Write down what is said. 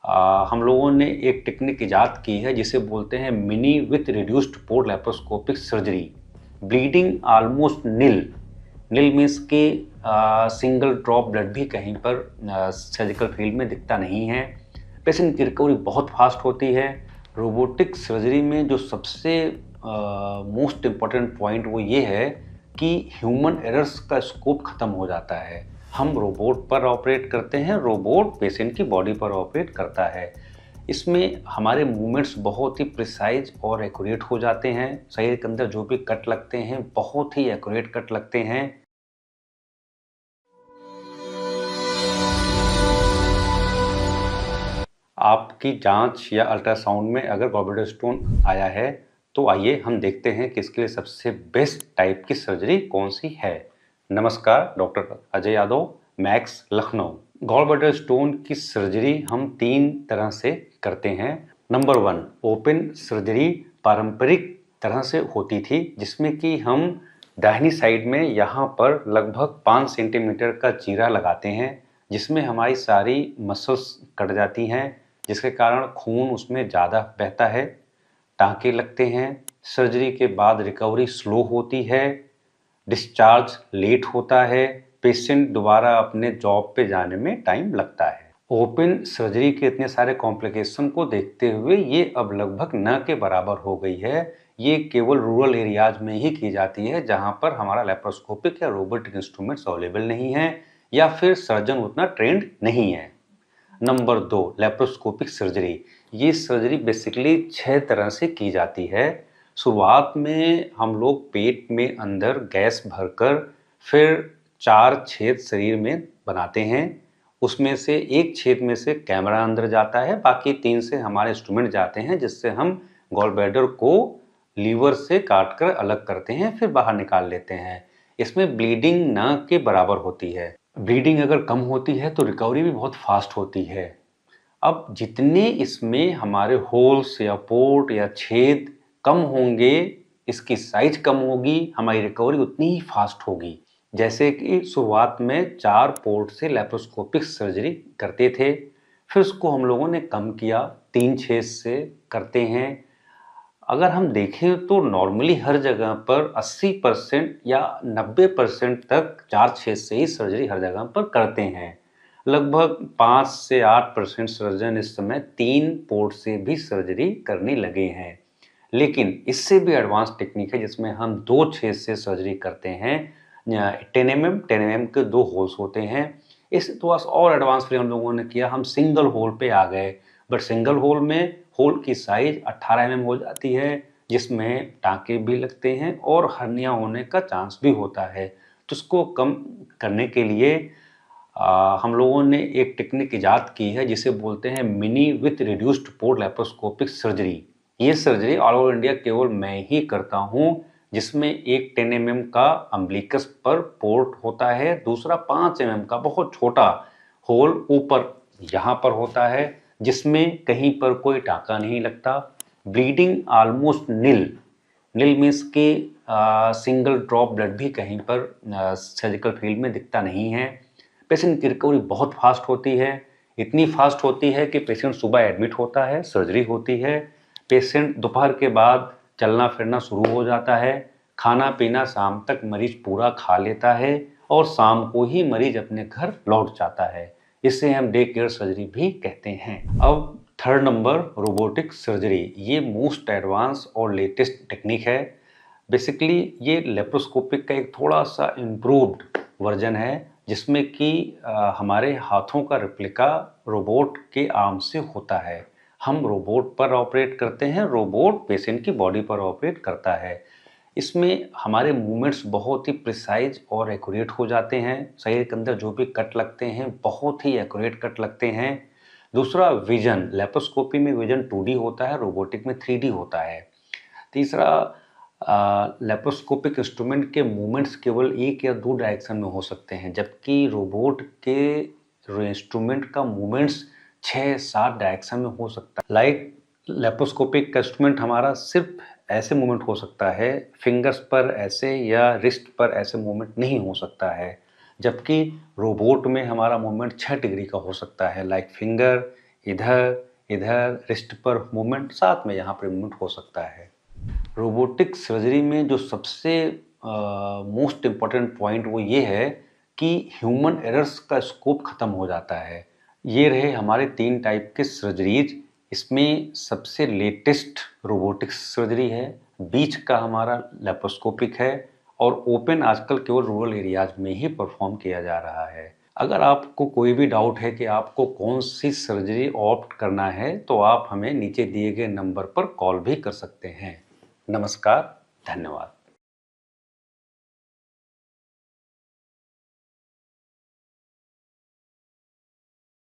हम लोगों ने एक टेक्निक इजाद की है जिसे बोलते हैं mini with reduced port laparoscopic surgery. Bleeding almost nil. Nil means के सिंगल ड्रॉप ब्लड भी कहीं पर सर्जिकल फील्ड में दिखता नहीं है। पेशेंट की रिकवरी बहुत फास्ट होती है। रोबोटिक सर्जरी में जो सबसे मोस्ट इम्पॉर्टेंट पॉइंट वो ये है कि ह्यूमन एरर्स का स्कोप ख़त्म हो जाता है। हम रोबोट पर ऑपरेट करते हैं, रोबोट पेशेंट की बॉडी पर ऑपरेट करता है। इसमें हमारे मूवमेंट्स बहुत ही प्रिसाइज और एक्यूरेट हो जाते हैं। शरीर के अंदर जो भी कट लगते हैं बहुत ही एक्यूरेट कट लगते हैं। आपकी जांच या अल्ट्रासाउंड में अगर गॉलब्लैडर स्टोन आया है तो आइए हम देखते हैं कि इसके लिए सबसे बेस्ट टाइप की सर्जरी कौन सी है। नमस्कार, doctor Ajay Yadav, max, Lucknow. Gallbladder stone की सर्जरी हम 3 तरह से करते हैं। नंबर 1, ओपन सर्जरी पारंपरिक तरह से होती थी, जिसमें कि हम दाहिनी साइड में यहाँ पर लगभग 5 सेंटीमीटर का चीरा लगाते हैं, जिसमें हमारी सारी मसल्स कट जाती हैं, जिसके कारण खून उसमें ज़्यादा बहता है, टाँके लगते हैं। सर्जरी के बाद रिकवरी स्लो होती है, डिस्चार्ज लेट होता है, पेशेंट दोबारा अपने जॉब पे जाने में टाइम लगता है। ओपन सर्जरी के इतने सारे कॉम्प्लिकेशन को देखते हुए ये अब लगभग न के बराबर हो गई है। ये केवल रूरल एरियाज में ही की जाती है, जहाँ पर हमारा लैप्रोस्कोपिक या रोबोटिक इंस्ट्रूमेंट्स अवेलेबल नहीं है या फिर सर्जन उतना ट्रेंड नहीं है। Number 2, laparoscopic surgery. ये सर्जरी बेसिकली 6 तरह से की जाती है। शुरुआत में हम लोग पेट में अंदर गैस भरकर फिर 4 छेद शरीर में बनाते हैं। उसमें से एक छेद में से कैमरा अंदर जाता है, बाकी 3 से हमारे इंस्ट्रूमेंट जाते हैं, जिससे हम गॉल ब्लैडर को लीवर से काटकर अलग करते हैं, फिर बाहर निकाल लेते हैं। इसमें ब्लीडिंग न के बराबर होती है। ब्लीडिंग अगर कम होती है तो रिकवरी भी बहुत फास्ट होती है। अब जितने इसमें हमारे होल्स या पोर्ट या छेद कम होंगे, इसकी साइज कम होगी, हमारी रिकवरी उतनी ही फास्ट होगी। जैसे कि शुरुआत में 4 पोर्ट से लैप्रोस्कोपिक सर्जरी करते थे, फिर उसको हम लोगों ने कम किया, 3 छेद से करते हैं। अगर हम देखें तो नॉर्मली हर जगह पर 80% या 90% तक 4 छेद से ही सर्जरी हर जगह पर करते हैं। लगभग 5 से 8% सर्जन इस समय 3 पोर्ट से भी सर्जरी करने लगे हैं। लेकिन इससे भी एडवांस टेक्निक है जिसमें हम 2 छेद से सर्जरी करते हैं। 10 mm के 2 होल्स होते हैं। इस थोड़ा सा और एडवांस फिर हम लोगों ने किया, हम सिंगल होल पे आ गए। बट सिंगल होल में होल की साइज 18 mm हो जाती है, जिसमें टाँके भी लगते हैं और हर्निया होने का चांस भी होता है। तो उसको कम करने के लिए हम लोगों ने एक टेक्निक इजाद की है जिसे बोलते हैं mini with reduced port laparoscopic surgery. ये सर्जरी ऑल ओवर इंडिया केवल मैं ही करता हूँ, जिसमें एक 10 mm का अम्बिलिकस पर पोर्ट होता है, दूसरा 5 mm का बहुत छोटा होल ऊपर यहाँ पर होता है, जिसमें कहीं पर कोई टाँका नहीं लगता। Bleeding almost nil. Nil means के सिंगल ड्रॉप ब्लड भी कहीं पर सर्जिकल फील्ड में दिखता नहीं है। पेशेंट की रिकवरी बहुत फास्ट होती है। इतनी फास्ट होती है कि पेशेंट सुबह एडमिट होता है, सर्जरी होती है, पेशेंट दोपहर के बाद चलना फिरना शुरू हो जाता है, खाना पीना शाम तक मरीज पूरा खा लेता है और शाम को ही मरीज अपने घर लौट जाता है। इसे हम डे केयर सर्जरी भी कहते हैं। अब 3rd नंबर, रोबोटिक सर्जरी। ये मोस्ट एडवांस और लेटेस्ट टेक्निक है। बेसिकली ये लेप्रोस्कोपिक का एक थोड़ा सा इम्प्रूव्ड वर्जन है, जिसमें कि हमारे हाथों का रेप्लिका रोबोट के आर्म से होता है। हम रोबोट पर ऑपरेट करते हैं, रोबोट पेशेंट की बॉडी पर ऑपरेट करता है। इसमें हमारे मूवमेंट्स बहुत ही प्रिसाइज और एक्यूरेट हो जाते हैं। शरीर के अंदर जो भी कट लगते हैं बहुत ही एक्यूरेट कट लगते हैं। दूसरा, विजन। लेप्रोस्कोपी में विजन 2D होता है, रोबोटिक में 3D होता है। तीसरा, लेप्रोस्कोपिक इंस्ट्रूमेंट के मूवमेंट्स केवल 1 या 2 डायरेक्शन में हो सकते हैं, जबकि रोबोट के इंस्ट्रूमेंट का मूवमेंट्स 6-7 डायरेक्शन में हो सकता है। लाइक लेप्रोस्कोपिक इंस्ट्रूमेंट हमारा सिर्फ ऐसे मूवमेंट हो सकता है, फिंगर्स पर ऐसे या रिस्ट पर ऐसे मूवमेंट नहीं हो सकता है, जबकि रोबोट में हमारा मूवमेंट 6 डिग्री का हो सकता है, लाइक फिंगर इधर इधर रिस्ट पर मूवमेंट, साथ में यहाँ पर मूवमेंट हो सकता है। रोबोटिक सर्जरी में जो सबसे मोस्ट इम्पॉर्टेंट पॉइंट वो ये है कि ह्यूमन एरर्स का स्कोप ख़त्म हो जाता है। ये रहे हमारे 3 टाइप के सर्जरीज। इसमें सबसे लेटेस्ट रोबोटिक सर्जरी है, बीच का हमारा लेप्रोस्कोपिक है और ओपन आजकल केवल रूरल एरियाज में ही परफॉर्म किया जा रहा है। अगर आपको कोई भी डाउट है कि आपको कौन सी सर्जरी ऑप्ट करना है तो आप हमें नीचे दिए गए नंबर पर कॉल भी कर सकते हैं। नमस्कार, धन्यवाद।